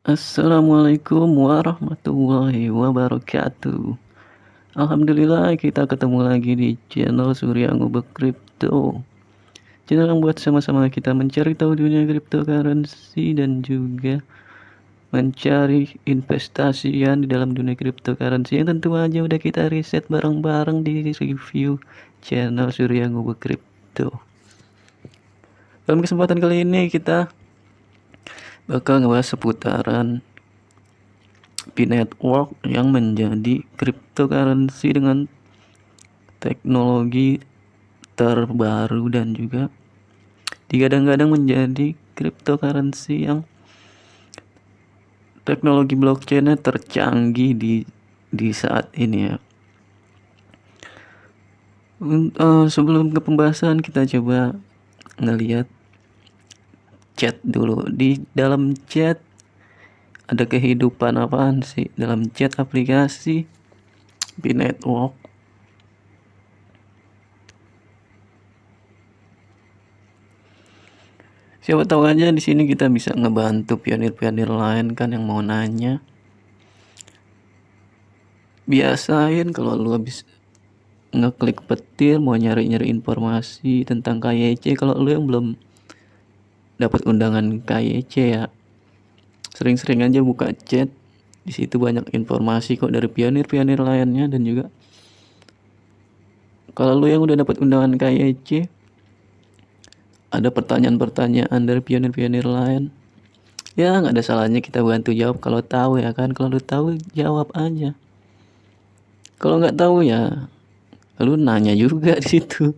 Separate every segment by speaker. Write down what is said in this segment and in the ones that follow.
Speaker 1: Assalamualaikum warahmatullahi wabarakatuh. Alhamdulillah kita ketemu lagi di channel Surya Ngubek Crypto. Channel yang buat sama-sama kita mencari tahu dunia cryptocurrency dan juga mencari investasi yang di dalam dunia cryptocurrency yang tentu aja udah kita riset bareng-bareng di review channel Surya Ngubek Crypto. Dalam kesempatan kali ini kita bakal ngebahas seputaran P-Network yang menjadi cryptocurrency dengan teknologi terbaru dan juga digadang-gadang menjadi cryptocurrency yang teknologi blockchainnya tercanggih di saat ini ya. Sebelum ke pembahasan kita coba ngelihat chat dulu. Di dalam chat ada kehidupan apaan sih dalam chat aplikasi P-Network? Siapa tahu aja di sini kita bisa ngebantu pionir-pionir lain kan yang mau nanya. Biasain kalau lu habis ngeklik petir mau nyari-nyari informasi tentang KYC, kalau lu yang belum dapat undangan KYC ya sering-sering aja buka chat. Di situ banyak informasi kok dari pionir-pionir lainnya, dan juga kalau lu yang udah dapat undangan KYC ada pertanyaan-pertanyaan dari pionir-pionir lain, ya nggak ada salahnya kita bantu jawab kalau tahu ya kan. Kalau lu tahu jawab aja, kalau nggak tahu ya lu nanya juga di situ.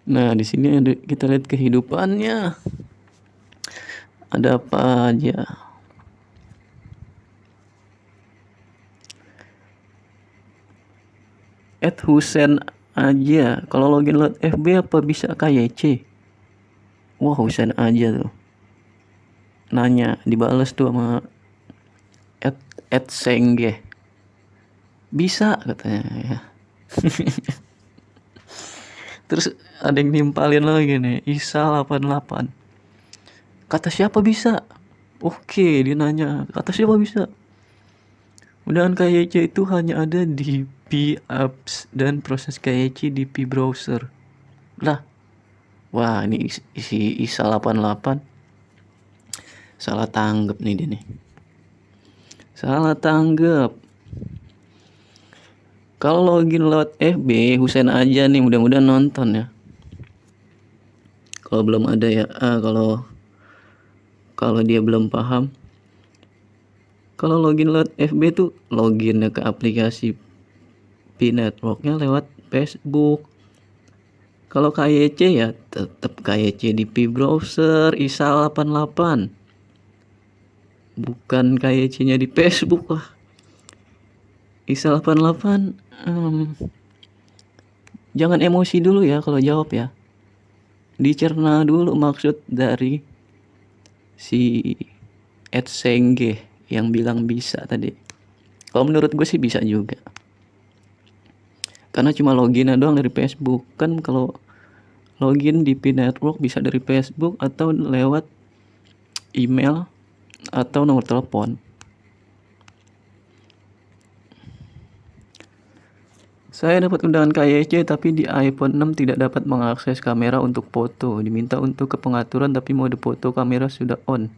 Speaker 1: Nah di sini kita lihat kehidupannya ada apa aja. Husen aja kalau login lewat FB apa bisa KYC? Wah, Husen aja tuh nanya, dibales tuh sama Sengge, bisa katanya ya. Terus ada yang nimpalin lagi nih, Isa 88, kata siapa bisa? Oke, dia nanya kata siapa bisa. Undangan KYC itu hanya ada di P apps dan proses KYC di P browser lah. Wah, ini si Isa 88 salah tanggap nih dia nih. Salah tanggap. Kalau login lewat FB, Husen aja nih, mudah-mudahan nonton ya. Kalau belum ada ya, kalau dia belum paham. Kalau login lewat FB tuh loginnya ke aplikasi P-Networknya lewat Facebook. Kalau KYC ya tetap KYC di P browser Isa 88. Bukan KYC-nya di Facebook lah. Isa 88, jangan emosi dulu ya kalau jawab ya. Dicerna dulu maksud dari si Sengge yang bilang bisa tadi. Kalau menurut gue sih bisa juga. Karena cuma login doang dari Facebook. Kan kalau login di P-Network bisa dari Facebook atau lewat email atau nomor telepon. Saya dapat undangan KYC tapi di iPhone 6 tidak dapat mengakses kamera untuk foto. Diminta untuk ke pengaturan tapi mode foto kamera sudah on.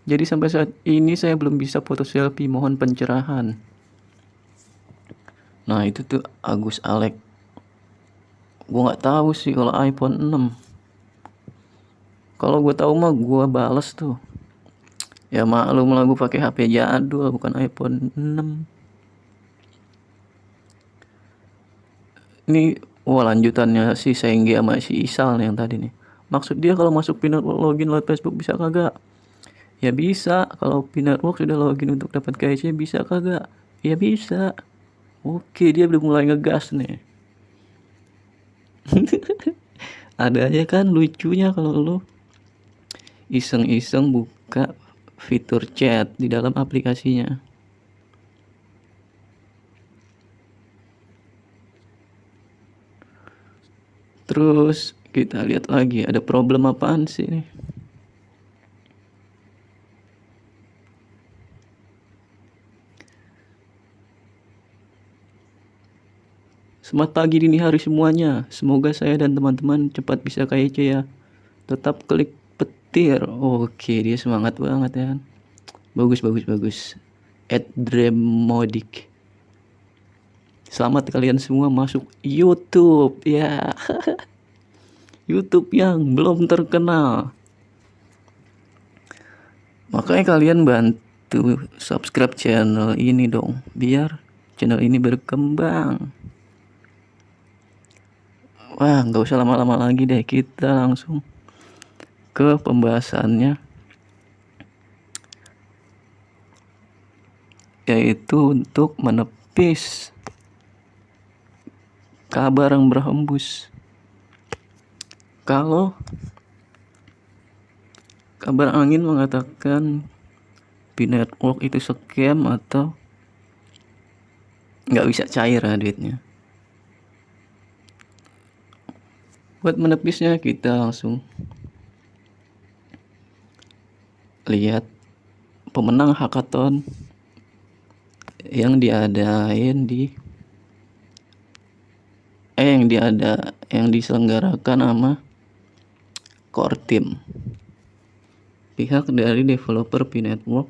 Speaker 1: Jadi sampai saat ini saya belum bisa foto selfie, mohon pencerahan. Nah itu tuh Agus Alek. Gue nggak tahu sih kalau iPhone 6. Kalau gue tahu mah gue bales tuh. Ya maklum lah gue pakai HP jadul bukan iPhone 6. Ini lanjutannya si Sengge sama si Isal nih yang tadi nih. Maksud dia kalau masuk P-Network login lewat Facebook bisa kagak? Ya bisa, kalau P-Network sudah login untuk dapat KYC bisa kagak? Ya bisa. Oke, dia udah mulai ngegas nih. Ada aja kan lucunya kalau lu iseng-iseng buka fitur chat di dalam aplikasinya. Terus kita lihat lagi ada problem apaan sih nih. Selamat pagi dini hari semuanya. Semoga saya dan teman-teman cepat bisa kaya ya. Tetap klik petir. Oke, dia semangat banget ya kan. Bagus, bagus, bagus. @dremodik. Selamat kalian semua masuk YouTube ya. YouTube yang belum terkenal. Makanya kalian bantu subscribe channel ini dong, biar channel ini berkembang. Wah, nggak usah lama-lama lagi deh, kita langsung ke pembahasannya, yaitu untuk menepis kabar yang berhembus. Kalau kabar angin mengatakan P-Network itu scam atau nggak bisa cair ya duitnya. Buat menepisnya kita langsung lihat pemenang hackathon yang yang diselenggarakan sama core team, pihak dari developer P-Network.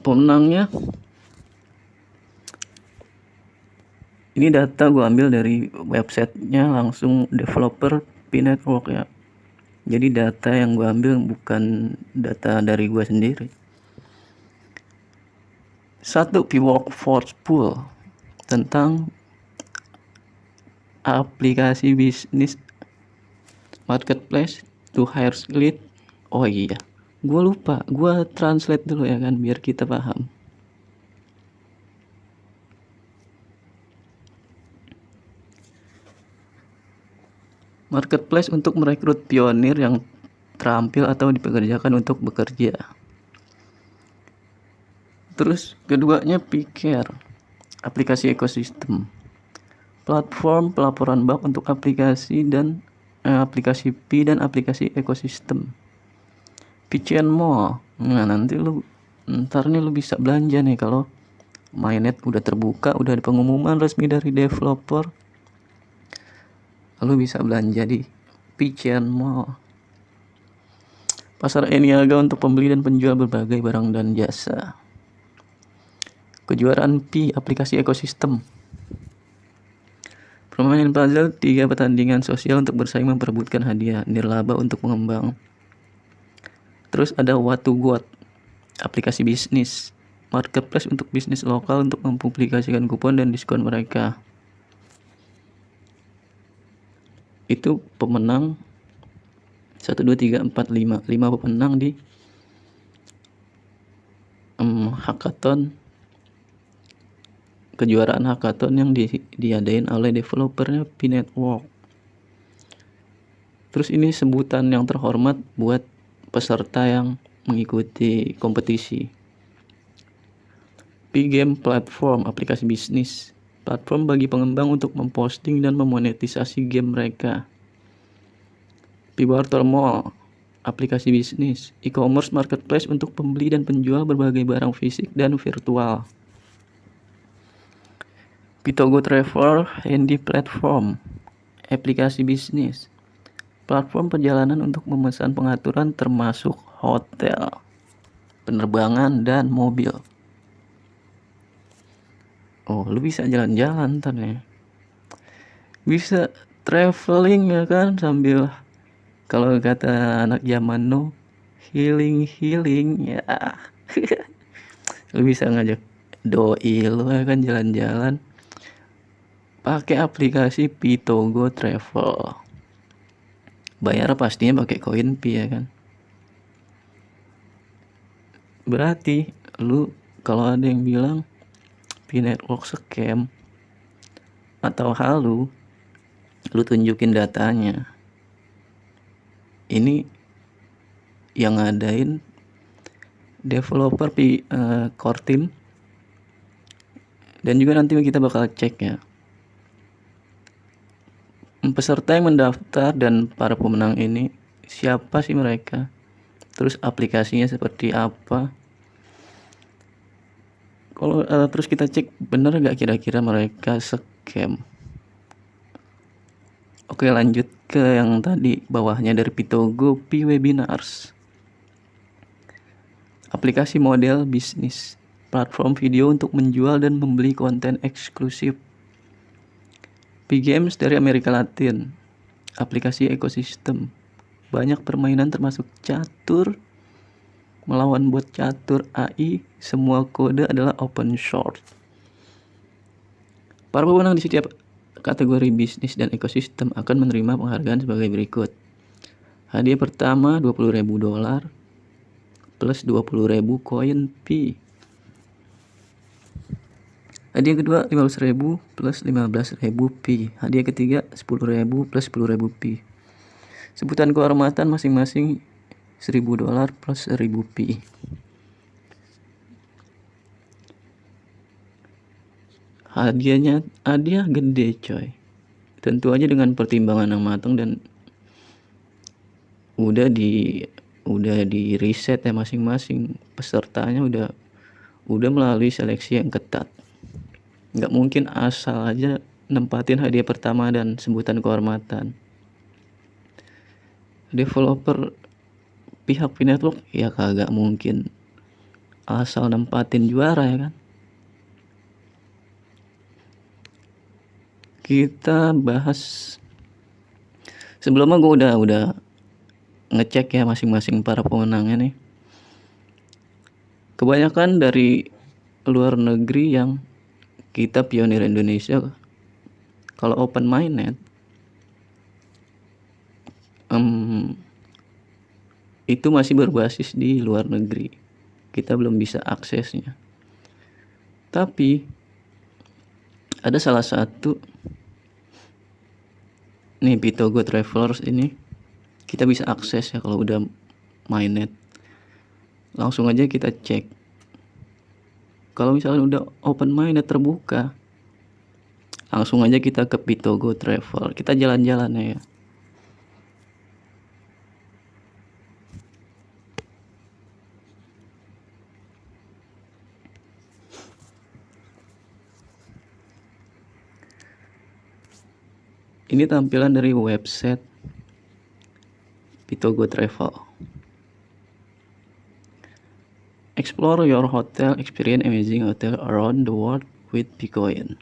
Speaker 1: Pemenangnya ini data gue ambil dari websitenya langsung developer P-Network ya. Jadi data yang gue ambil bukan data dari gue sendiri. 1. P-Workforce Pool tentang aplikasi bisnis marketplace to hire lead. Oh iya, gue lupa, gue translate dulu ya kan biar kita paham. Marketplace untuk merekrut pionir yang terampil atau dipekerjakan untuk bekerja. Terus keduanya P-Care, aplikasi ekosistem, platform pelaporan bug untuk aplikasi aplikasi P dan aplikasi ekosistem. P-Chain Mall, nah nanti ntar nih lu bisa belanja nih kalau mainnet udah terbuka, udah ada pengumuman resmi dari developer, lu bisa belanja di P-Chain Mall. Pasar e-niaga untuk pembeli dan penjual berbagai barang dan jasa. Kejuaraan P, aplikasi ekosistem. Permainan puzzle 3 pertandingan sosial untuk bersaing memperebutkan hadiah nirlaba untuk pengembang. Terus ada What to Got, aplikasi bisnis, marketplace untuk bisnis lokal untuk mempublikasikan kupon dan diskon mereka. Itu pemenang 1, 2, 3, 4, 5 pemenang di hackathon, kejuaraan hackathon yang diadain oleh developernya P-Network. Terus ini sebutan yang terhormat buat peserta yang mengikuti kompetisi. P-Game Platform, aplikasi bisnis, platform bagi pengembang untuk memposting dan memonetisasi game mereka. P-Barter Mall, aplikasi bisnis, e-commerce marketplace untuk pembeli dan penjual berbagai barang fisik dan virtual. Pitogo Travel Handy Platform, aplikasi bisnis, platform perjalanan untuk memesan pengaturan termasuk hotel, penerbangan, dan mobil. Oh, lu bisa jalan-jalan ntar ya. Bisa traveling ya kan, sambil kalau kata anak zaman no, healing ya. Lu bisa ngajak doi lu ya kan jalan-jalan pakai aplikasi Pitogo Travel. Bayar pastinya pakai koin Pi ya kan. Berarti lu kalau ada yang bilang P-Network scam atau halu, lu tunjukin datanya. Ini yang ngadain developer core team, dan juga nanti kita bakal cek ya peserta yang mendaftar dan para pemenang ini siapa sih mereka, terus aplikasinya seperti apa. Kalau terus kita cek bener gak kira-kira mereka scam. Oke, lanjut ke yang tadi bawahnya dari Pitogo, P-Webinars. Aplikasi model bisnis, platform video untuk menjual dan membeli konten eksklusif. P-Games dari Amerika Latin, aplikasi ekosistem, banyak permainan termasuk catur, melawan bot catur AI, semua kode adalah open source. Para pemenang di setiap kategori bisnis dan ekosistem akan menerima penghargaan sebagai berikut. Hadiah pertama $20.000 plus 20.000 koin Pi. Hadiah kedua 15.000 plus 15.000 Pi. Hadiah ketiga 10.000 plus 10.000 Pi. Sebutan kehormatan masing-masing $1.000 plus 1.000 Pi. Hadiah gede coy. Tentu aja dengan pertimbangan yang matang dan udah di riset ya masing-masing pesertanya udah melalui seleksi yang ketat. Nggak mungkin asal aja nempatin hadiah pertama dan sebutan kehormatan. Developer pihak P-Network ya kagak mungkin asal nempatin juara ya kan. Kita bahas sebelumnya gue udah ngecek ya masing-masing para pemenangnya nih. Kebanyakan dari luar negeri yang kita pionir Indonesia. Kalau open minded itu masih berbasis di luar negeri, kita belum bisa aksesnya. Tapi ada salah satu nih Pitogo Travelers ini kita bisa akses ya kalau udah mainnet. Langsung aja kita cek. Kalau misalnya udah open minded terbuka, langsung aja kita ke Pitogo Travel. Kita jalan-jalan ya. Ini tampilan dari website Pitogo Travel. Explore your hotel, experience amazing hotel around the world with Picoin.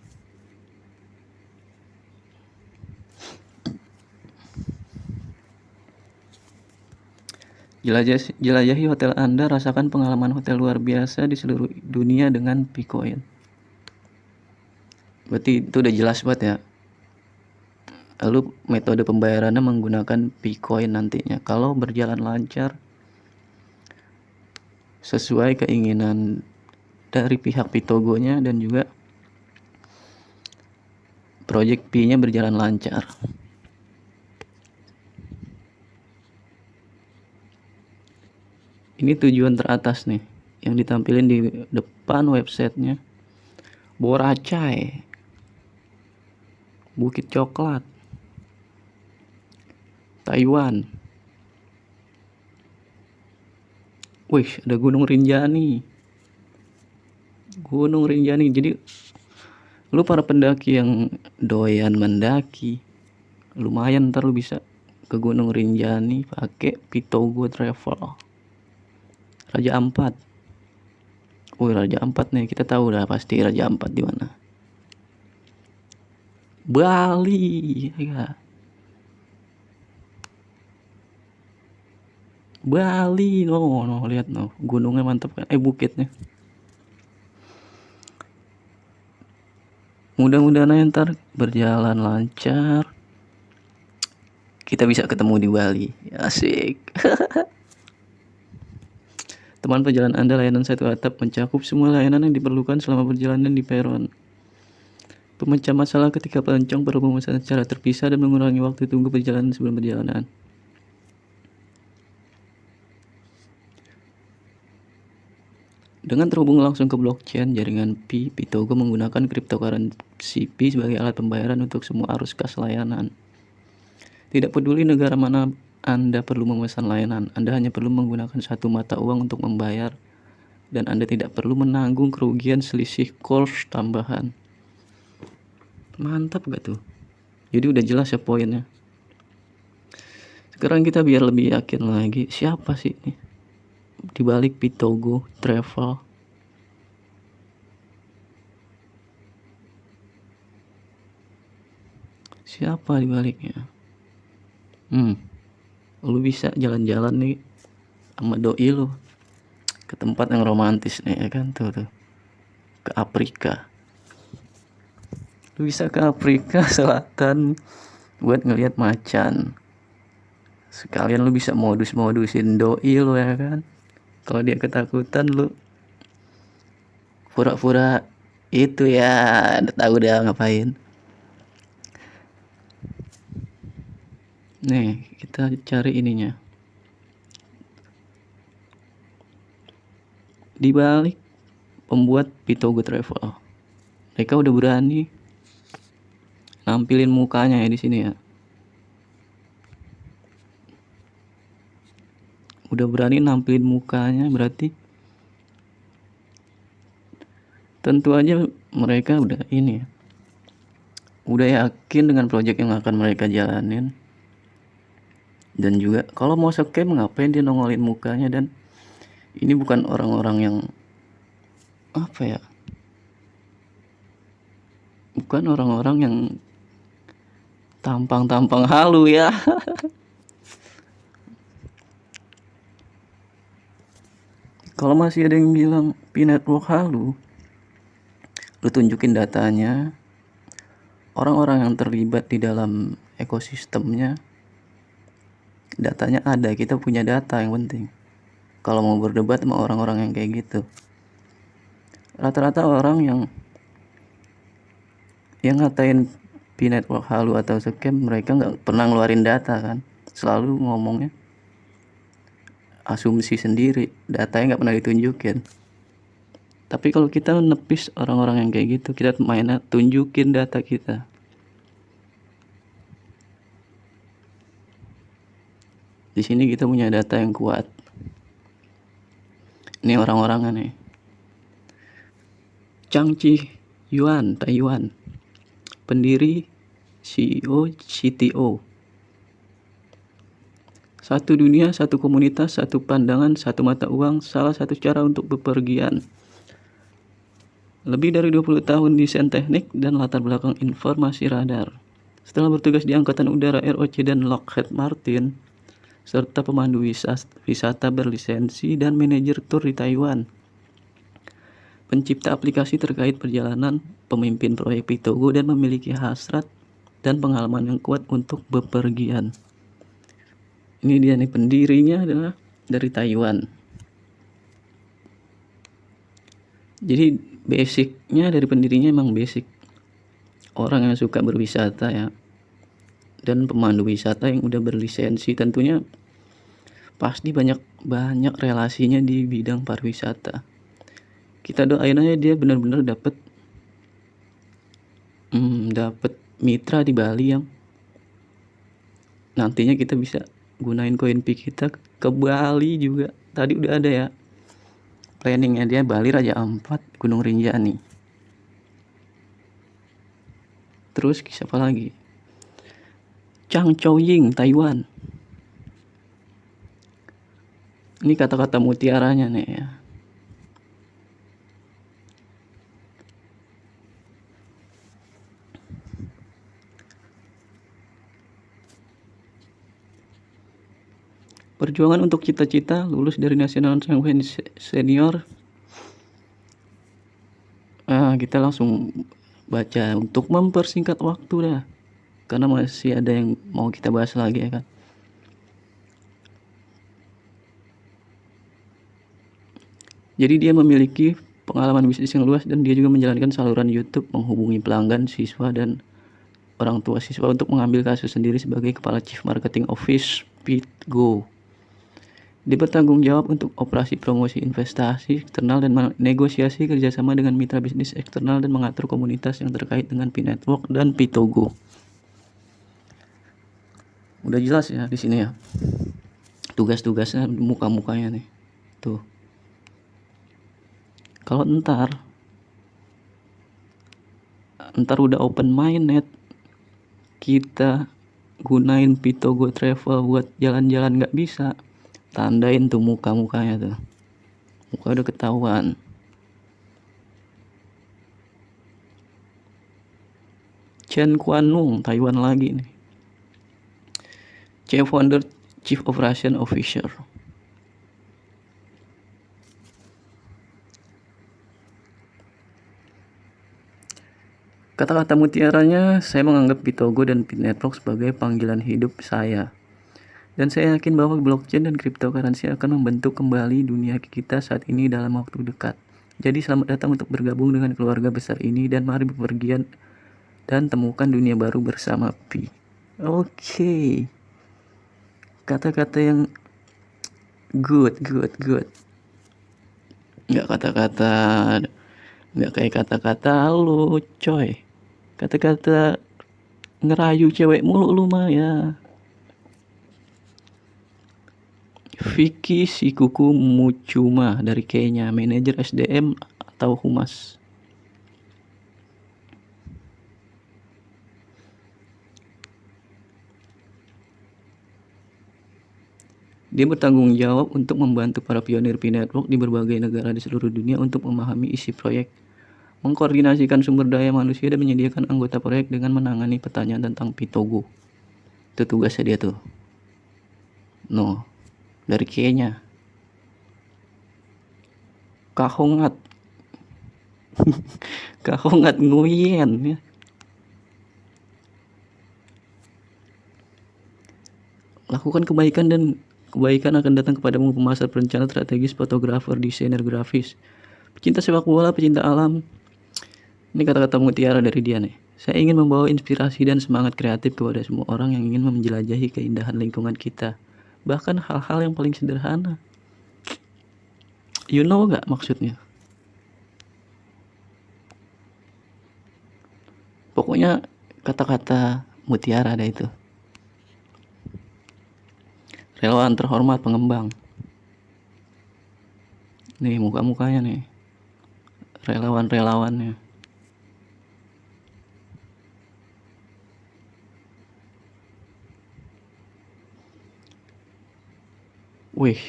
Speaker 1: Jelajahi hotel Anda, rasakan pengalaman hotel luar biasa di seluruh dunia dengan Picoin. Berarti itu udah jelas banget ya. Lalu metode pembayarannya menggunakan Picoin nantinya. Kalau berjalan lancar sesuai keinginan dari pihak Pitogonya dan juga project P-nya berjalan lancar. Ini tujuan teratas nih yang ditampilin di depan websitenya. Boracay, Bukit Coklat, Taiwan. Wih, ada Gunung Rinjani. Jadi lu para pendaki yang doyan mendaki, lumayan ntar lu bisa ke Gunung Rinjani pakai Pitogo Travel. Raja Ampat. Raja Ampat nih, kita tahu dah pasti Raja Ampat di mana. Bali, ya. Bali, no, lihat no, gunungnya mantap kan, bukitnya. Mudah-mudahan ntar berjalan lancar, kita bisa ketemu di Bali, asik. Teman perjalanan Anda, layanan satu atap mencakup semua layanan yang diperlukan selama perjalanan di peron. Pemecah masalah ketika pelancong perlu memesan secara terpisah dan mengurangi waktu tunggu perjalanan sebelum perjalanan. Dengan terhubung langsung ke blockchain jaringan Pi, Pitogo menggunakan cryptocurrency Pi sebagai alat pembayaran untuk semua arus kas layanan. Tidak peduli negara mana Anda perlu memesan layanan, Anda hanya perlu menggunakan satu mata uang untuk membayar dan Anda tidak perlu menanggung kerugian selisih course tambahan. Mantap gak tuh? Jadi udah jelas ya poinnya. Sekarang kita biar lebih yakin lagi, siapa sih ini dibalik Pitogo Travel? Siapa dibaliknya? Lu bisa jalan-jalan nih sama doi lu ke tempat yang romantis nih ya kan, tuh ke Afrika. Lu bisa ke Afrika Selatan buat ngelihat macan. Sekalian lu bisa modus-modusin doi lu ya kan. Kalau dia ketakutan, lu pura-pura itu ya, udah tahu udah ngapain. Nih, kita cari ininya. Di balik pembuat Pitogo Travel, mereka udah berani nampilin mukanya ya di sini ya. Udah berani nampilin mukanya, berarti tentu aja mereka udah ini ya, udah yakin dengan proyek yang akan mereka jalanin. Dan juga kalau mau scam, ngapain dia nongolin mukanya? Dan ini bukan orang-orang yang apa ya, bukan orang-orang yang tampang-tampang halu ya. Kalau masih ada yang bilang P-Network halu, lu tunjukin datanya, orang-orang yang terlibat di dalam ekosistemnya, datanya ada, kita punya data yang penting. Kalau mau berdebat sama orang-orang yang kayak gitu, rata-rata orang yang ngatain P-Network halu atau scam, mereka nggak pernah ngeluarin data kan, selalu ngomongnya asumsi sendiri, datanya nggak pernah ditunjukin. Tapi kalau kita nepis orang-orang yang kayak gitu, kita mainnya tunjukin data kita. Di sini kita punya data yang kuat. Ini orang-orangnya nih. Chang Chi-yuan, Taiwan. Pendiri, CEO, CTO. Satu dunia, satu komunitas, satu pandangan, satu mata uang, salah satu cara untuk bepergian. Lebih dari 20 tahun desain teknik dan latar belakang informasi radar. Setelah bertugas di Angkatan Udara ROC dan Lockheed Martin, serta pemandu wisata berlisensi dan manajer tur di Taiwan. Pencipta aplikasi terkait perjalanan, pemimpin proyek Pitogo, dan memiliki hasrat dan pengalaman yang kuat untuk bepergian. Ini dia nih, pendirinya adalah dari Taiwan. Jadi basicnya dari pendirinya emang basic orang yang suka berwisata ya, dan pemandu wisata yang udah berlisensi. Tentunya pasti banyak relasinya di bidang pariwisata. Kita doain aja dia benar-benar dapat mitra di Bali yang nantinya kita bisa gunain koin Pi kita ke Bali juga. Tadi udah ada ya planningnya dia, Bali Raja Ampat, Gunung Rinjani. Terus siapa lagi? Chang Chou-ying, Taiwan. Ini kata-kata mutiaranya nih ya. Perjuangan untuk cita-cita, lulus dari National Changwen Senior. Kita langsung baca untuk mempersingkat waktu dah, karena masih ada yang mau kita bahas lagi ya kan. Jadi dia memiliki pengalaman bisnis yang luas dan dia juga menjalankan saluran YouTube, menghubungi pelanggan, siswa, dan orang tua siswa untuk mengambil kasus sendiri sebagai Kepala Chief Marketing Office Pitgo. Dia bertanggung jawab untuk operasi promosi investasi eksternal dan negosiasi kerjasama dengan mitra bisnis eksternal dan mengatur komunitas yang terkait dengan P-Network dan Pitogo. Udah jelas ya di sini ya. Tugas-tugasnya, muka-mukanya nih. Tuh. Kalau ntar udah open minded, kita gunain Pitogo Travel buat jalan-jalan nggak bisa, tandain tuh muka-mukanya tuh, muka udah ketahuan. Chen Kuan-nung, Taiwan lagi nih, Founder Chief Operation Officer. Kata-kata mutiaranya, saya menganggap Pitogo dan Network sebagai panggilan hidup saya. Dan saya yakin bahwa blockchain dan cryptocurrency akan membentuk kembali dunia kita saat ini dalam waktu dekat. Jadi selamat datang untuk bergabung dengan keluarga besar ini dan mari bepergian dan temukan dunia baru bersama Pi. Oke. Kata-kata yang good. Nggak kayak kata-kata lu, coy. Kata-kata ngerayu cewek mulu lu mah ya. Vicky Sikuku Muchuma dari Kenya, manajer SDM atau humas. Dia bertanggung jawab untuk membantu para pionir Pi Network di berbagai negara di seluruh dunia untuk memahami isi proyek, mengkoordinasikan sumber daya manusia dan menyediakan anggota proyek dengan menangani pertanyaan tentang Pitogo. Itu tugasnya dia tuh. No, dari Kenya. Kahongat Nguyen ya. Lakukan kebaikan dan kebaikan akan datang kepadamu, pemasar, perencana strategis, fotografer, desainer grafis, pecinta sepak bola, pecinta alam. Ini kata-kata mutiara dari dia nih. Saya ingin membawa inspirasi dan semangat kreatif kepada semua orang yang ingin menjelajahi keindahan lingkungan kita. Bahkan hal-hal yang paling sederhana. You know gak maksudnya? Pokoknya kata-kata mutiara ada itu. Relawan terhormat pengembang. Nih muka-mukanya nih. Relawan-relawannya. Wih.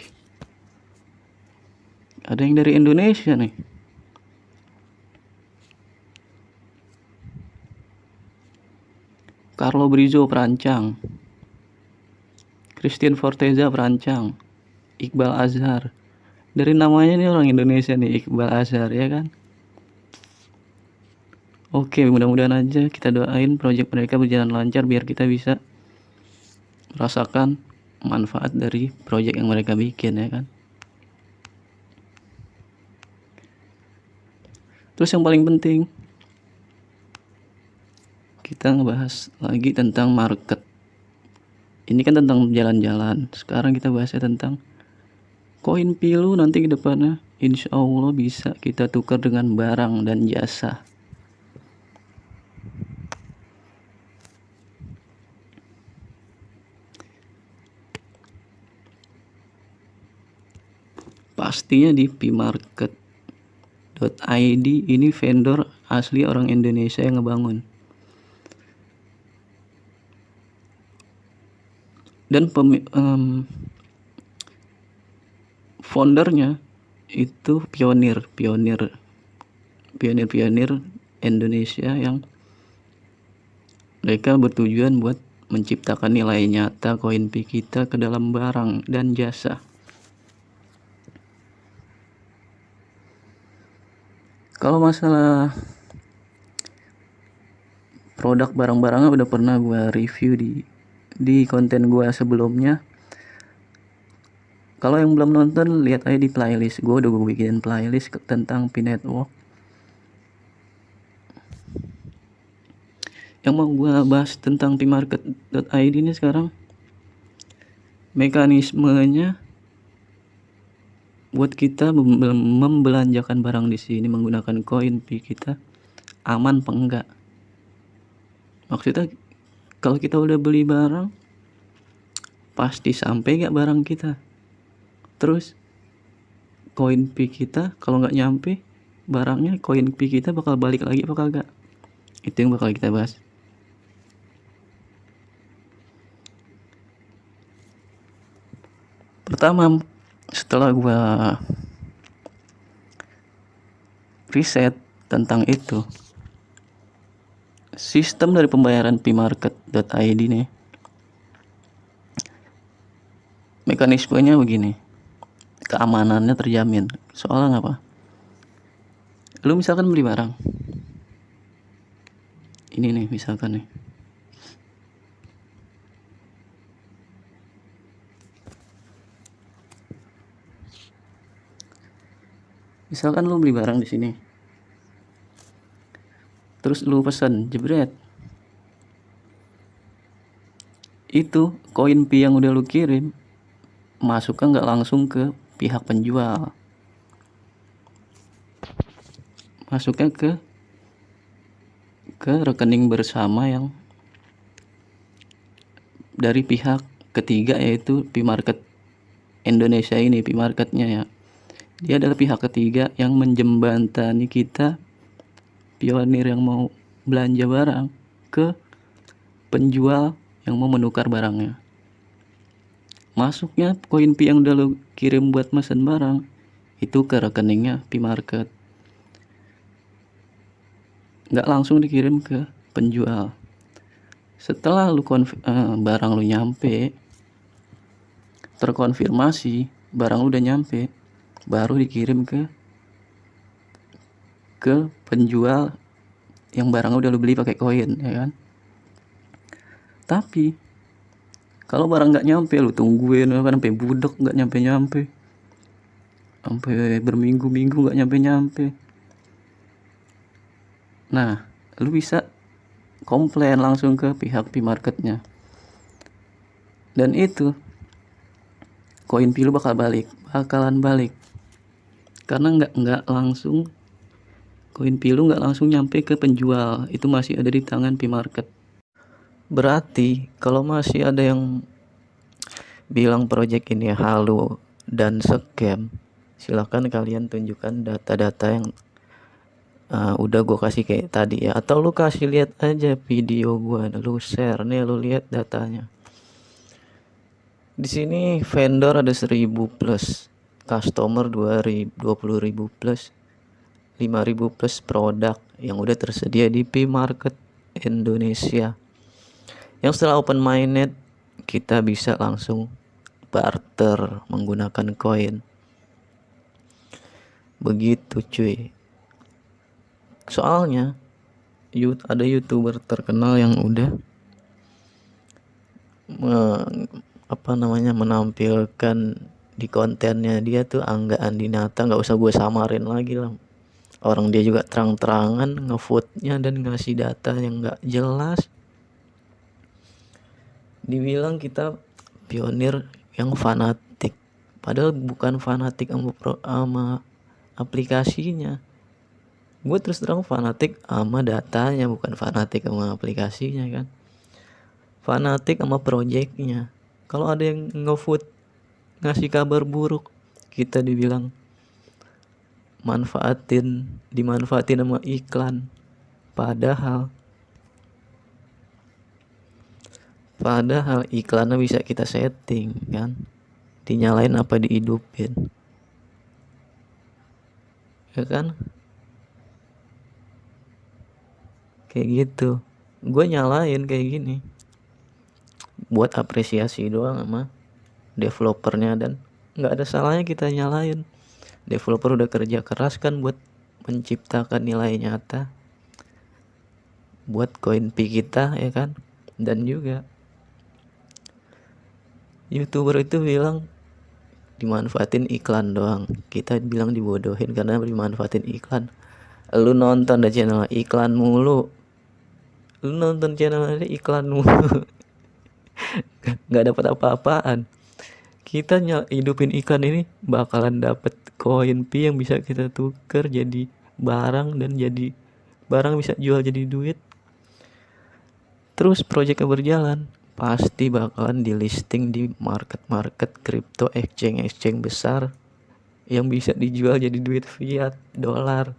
Speaker 1: Ada yang dari Indonesia nih. Carlo Brizo perancang, Christian Forteza perancang, Iqbal Azhar. Dari namanya nih orang Indonesia nih, Iqbal Azhar ya kan. Oke, mudah-mudahan aja kita doain proyek mereka berjalan lancar biar kita bisa merasakan manfaat dari proyek yang mereka bikin ya kan. Terus yang paling penting, kita ngebahas lagi tentang market. Ini kan tentang jalan-jalan. Sekarang kita bahasnya tentang koin pilu nanti ke depannya. Insya Allah bisa kita tukar dengan barang dan jasa. Pastinya di pmarket.id. Ini vendor asli orang Indonesia yang ngebangun. Dan foundernya itu pionir Indonesia yang mereka bertujuan buat menciptakan nilai nyata koin Pi kita ke dalam barang dan jasa. Kalau masalah produk barang-barangnya udah pernah gue review di konten gue sebelumnya. Kalau yang belum nonton, lihat aja di playlist gue. Udah gue bikin playlist tentang Pi Network. Yang mau gue bahas tentang pmarket.id ini sekarang, mekanismenya buat kita membelanjakan barang di sini menggunakan koin Pi kita aman apa enggak? Maksudnya kalau kita udah beli barang, pasti sampai gak barang kita? Terus koin Pi kita kalau nggak nyampe, barangnya, koin Pi kita bakal balik lagi apa kagak. Itu yang bakal kita bahas. Pertama, setelah gua riset tentang itu, sistem dari pembayaran pmarket.id nih, mekanismenya begini, keamanannya terjamin. Soalnya apa? Lu misalkan beli barang, ini nih misalkan nih, misalkan lu beli barang di sini, terus lu pesan, jebret, itu koin Pi yang udah lu kirim masuknya nggak langsung ke pihak penjual, masuknya ke rekening bersama yang dari pihak ketiga, yaitu Pmarket Indonesia ini. Pmarketnya ya, dia adalah pihak ketiga yang menjembatani kita pionir yang mau belanja barang ke penjual yang mau menukar barangnya. Masuknya koin Pi yang udah lo kirim buat mesen barang itu ke rekeningnya Pmarket, nggak langsung dikirim ke penjual. Setelah barang lu nyampe, terkonfirmasi barang lu udah nyampe, baru dikirim ke penjual yang barang udah lu beli pakai koin, ya kan. Tapi kalau barang nggak nyampe, lu tungguin kan sampai budek nggak nyampe, sampai berminggu-minggu nggak nyampe. Nah, lu bisa komplain langsung ke pihak Pmarketnya, dan itu koin Pi lu bakalan balik karena nggak langsung, koin Pi lu nggak langsung nyampe ke penjual, itu masih ada di tangan Pmarket. Berarti kalau masih ada yang bilang project ini halu dan scam, silakan kalian tunjukkan data-data yang udah gue kasih kayak tadi ya, atau lu kasih lihat aja video gue, lu share nih, lu lihat datanya. Di sini vendor ada 1000 plus, customer 20.000 plus, 5.000 plus produk yang udah tersedia di Pmarket Indonesia. Yang setelah open mainnet kita bisa langsung barter menggunakan koin. Begitu cuy. Soalnya ada YouTuber terkenal yang udah menampilkan di kontennya dia tuh Angga Andinata, nggak usah gue samarin lagi lah. Orang dia juga terang-terangan ngevote-nya dan ngasih data yang nggak jelas. Dibilang kita pionir yang fanatik, padahal bukan fanatik sama aplikasinya. Gue terus terang fanatik sama datanya, bukan fanatik sama aplikasinya kan. Fanatik sama projectnya. Kalau ada yang ngevote ngasih kabar buruk, kita dibilang dimanfaatin sama iklan. Padahal iklannya bisa kita setting kan, dinyalain apa dihidupin, ya kan. Kayak gitu, gue nyalain kayak gini buat apresiasi doang sama developernya, dan nggak ada salahnya kita nyalain. Developer udah kerja keras kan buat menciptakan nilai nyata buat koin Pi kita, ya kan. Dan juga YouTuber itu bilang dimanfaatin iklan doang, kita bilang dibodohin karena dimanfaatin iklan. Lu nonton ada channel iklan mulu, nggak dapat apa-apaan. Kita hidupin iklan ini bakalan dapet koin Pi yang bisa kita tuker jadi barang, dan jadi barang bisa jual jadi duit. Terus proyeknya berjalan, pasti bakalan di listing di market crypto exchange besar yang bisa dijual jadi duit fiat dolar.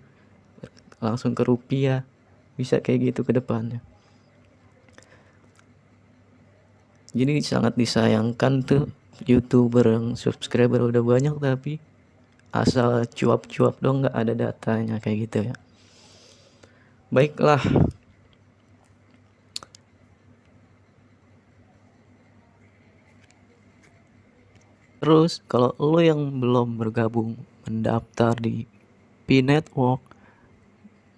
Speaker 1: langsung ke rupiah, bisa kayak gitu ke depannya. Jadi sangat disayangkan tuh YouTuber yang subscriber udah banyak tapi asal cuap-cuap dong, nggak ada datanya kayak gitu ya. Baiklah, terus kalau lo yang belum bergabung mendaftar di Pi Network,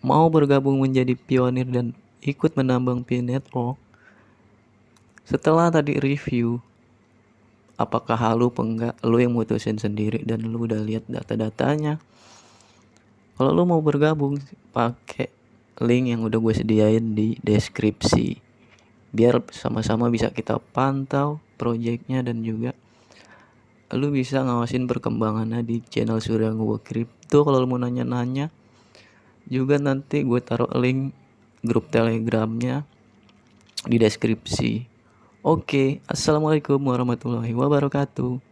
Speaker 1: mau bergabung menjadi pionir dan ikut menambang Pi Network, setelah tadi review, apakah halu apa enggak, lo yang mutusin sendiri dan lo udah lihat data-datanya. Kalau lo mau bergabung, pakai link yang udah gue sediain di deskripsi, biar sama-sama bisa kita pantau projectnya dan juga lu bisa ngawasin perkembangannya di channel Surya Nguwo Crypto. Kalau lu mau nanya-nanya juga, nanti gue taruh link grup telegramnya di deskripsi. Oke, assalamualaikum warahmatullahi wabarakatuh.